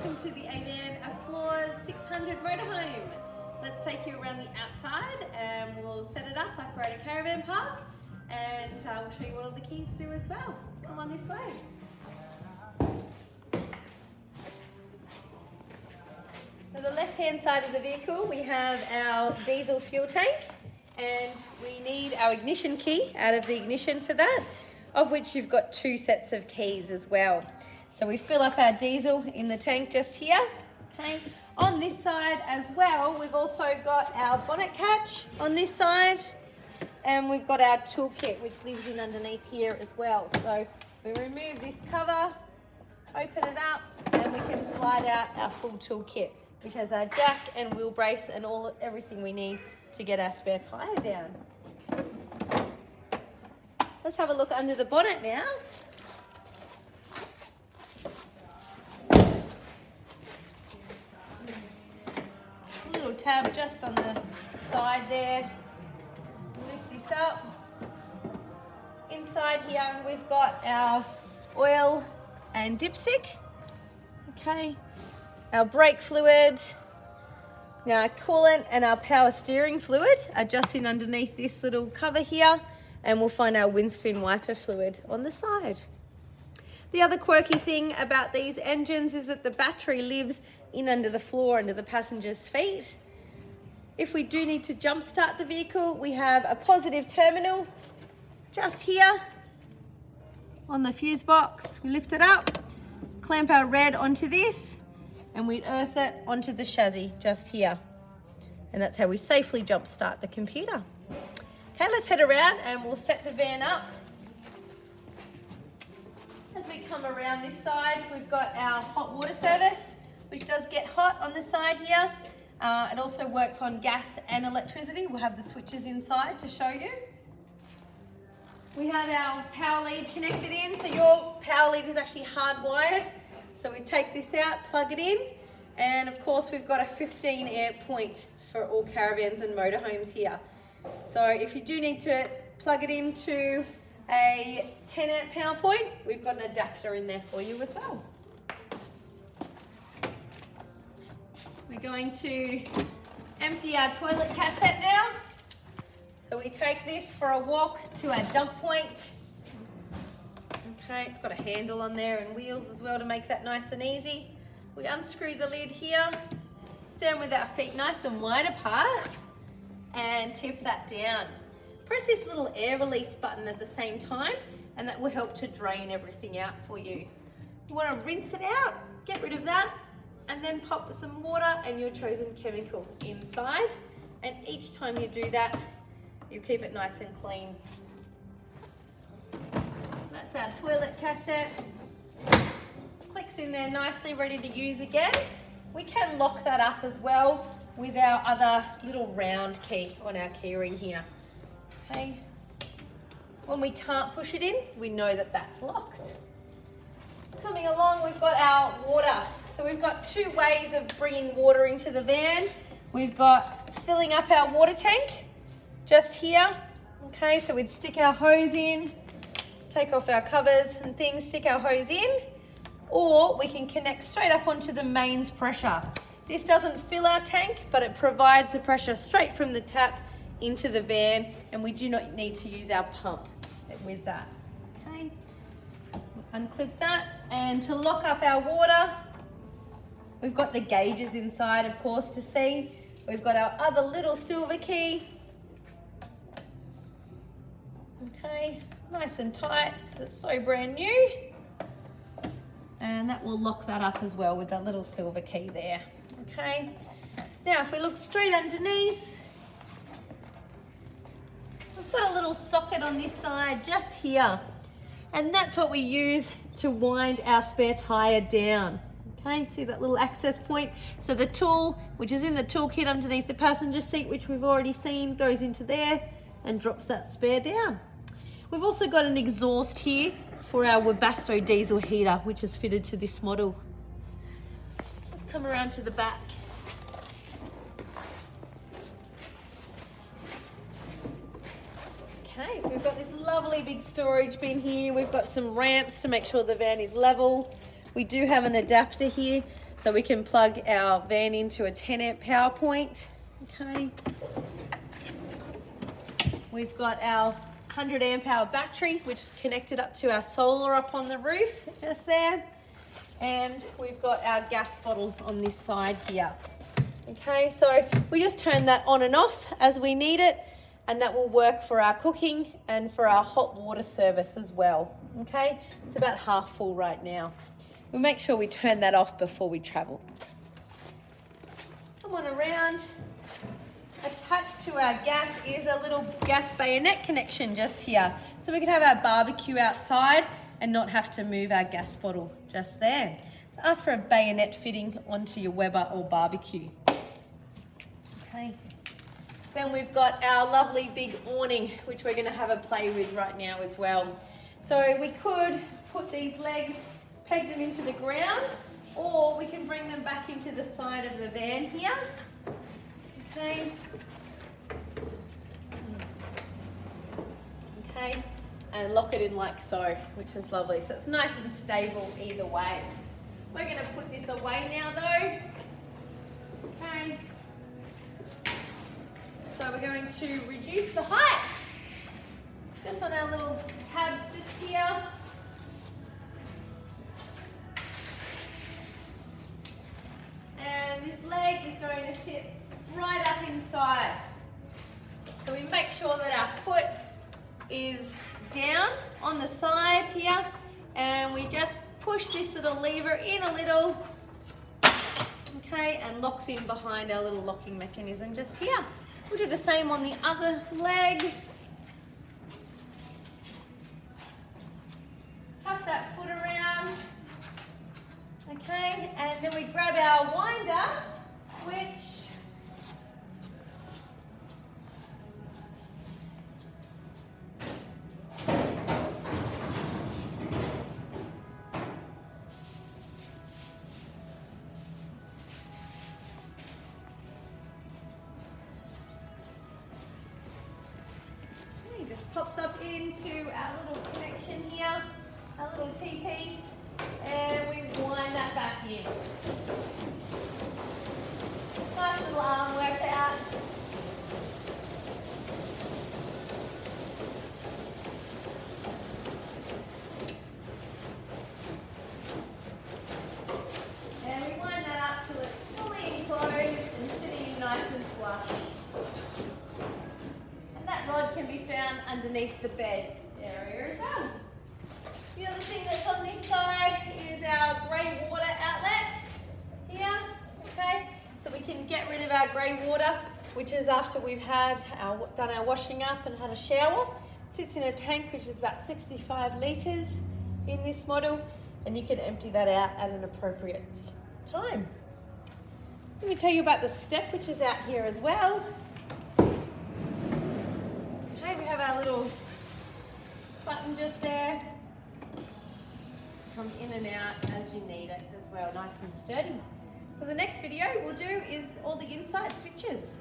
welcome to the Avan Applause 600 Motorhome. Let's take you around the outside and we'll set it up like we're at a caravan park, and we'll show you what all the keys do as well. Come on this way. So the left-hand side of the vehicle, we have our diesel fuel tank, and we need our ignition key out of the ignition for that, of which you've got 2 sets of keys as well. So we fill up our diesel in the tank just here, okay? On this side as well, we've also got our bonnet catch on this side, and we've got our toolkit, which lives in underneath here as well. So we remove this cover, open it up, and we can slide out our full toolkit, which has our jack and wheel brace and everything we need to get our spare tyre down. Let's have a look under the bonnet now. Little tab just on the side there. Lift this up. Inside here we've got our oil and dipstick. Okay. Our brake fluid. Now our coolant and our power steering fluid are just in underneath this little cover here, and we'll find our windscreen wiper fluid on the side. The other quirky thing about these engines is that the battery lives in under the floor, under the passenger's feet. If we do need to jump start the vehicle, we have a positive terminal just here on the fuse box. We lift it up, clamp our red onto this, and we earth it onto the chassis just here. And that's how we safely jump start the computer. Okay, let's head around and we'll set the van up. As we come around this side, we've got our hot water service, which does get hot on the side here. It also works on gas and electricity. We'll have the switches inside to show you. We have our power lead connected in, so your power lead is actually hardwired. So we take this out, plug it in, and of course we've got a 15 amp point for all caravans and motorhomes here. So if you do need to plug it into a 10 amp power point, we've got an adapter in there for you as well. We're going to empty our toilet cassette now. So we take this for a walk to our dump point. Okay, it's got a handle on there and wheels as well to make that nice and easy. We unscrew the lid here, stand with our feet nice and wide apart, and tip that down. Press this little air release button at the same time, and that will help to drain everything out for you. You want to rinse it out, get rid of that, and then pop some water and your chosen chemical inside. And each time you do that, you keep it nice and clean. That's our toilet cassette. Clicks in there nicely, ready to use again. We can lock that up as well with our other little round key on our keyring here. Okay. When we can't push it in, we know that that's locked. Coming along, we've got our water. So we've got 2 ways of bringing water into the van. We've got filling up our water tank just here. Okay, so we'd stick our hose in, take off our covers and things, stick our hose in, or we can connect straight up onto the mains pressure. This doesn't fill our tank, but it provides the pressure straight from the tap into the van, and we do not need to use our pump with that. Okay, unclip that, and to lock up our water, we've got the gauges inside, of course, to see. We've got our other little silver key. Okay, nice and tight because it's so brand new. And that will lock that up as well with that little silver key there. Okay, now if we look straight underneath, we've got a little socket on this side just here. And that's what we use to wind our spare tyre down. Okay, see that little access point? So the tool, which is in the toolkit underneath the passenger seat, which we've already seen, goes into there and drops that spare down. We've also got an exhaust here for our Webasto diesel heater, which is fitted to this model. Let's come around to the back. Okay, so we've got this lovely big storage bin here. We've got some ramps to make sure the van is level. We do have an adapter here So we can plug our van into a 10 amp power point. Okay. We've got our 100 amp hour battery, which is connected up to our solar up on the roof, just there. And we've got our gas bottle on this side here. Okay, so we just turn that on and off as we need it, and that will work for our cooking and for our hot water service as well. Okay, it's about half full right now. We'll make sure we turn that off before we travel. Come on around. Attached to our gas is a little gas bayonet connection just here. So we can have our barbecue outside and not have to move our gas bottle just there. So ask for a bayonet fitting onto your Weber or barbecue. Okay. Then we've got our lovely big awning, which we're going to have a play with right now as well. So we could put these legs, peg them into the ground, or we can bring them back into the side of the van here. Okay. Okay, and lock it in like so, which is lovely. So it's nice and stable either way. We're going to put this away now though. Okay. So we're going to reduce the height, just on our little tabs just here. And this leg is going to sit right up inside. So we make sure that our foot is down on the side here, and we just push this little lever in a little, okay, and locks in behind our little locking mechanism just here. We'll do the same on the other leg. Tuck that foot around. Okay, and then we grab our winder, which just pops up into our little connection here, our little T-piece, and we wind that back in. Nice little arm workout. And we wind that up till it's fully enclosed and sitting nice and flush. Rod can be found underneath the bed area as well. The other thing that's on this side is our grey water outlet here. Okay, so we can get rid of our grey water, which is after we've done our washing up and had a shower. It sits in a tank which is about 65 litres in this model, and you can empty that out at an appropriate time. Let me tell you about the step, which is out here as well. We have our little button just there. Comes in and out as you need it as well, nice and sturdy. So the next video we'll do is all the inside switches.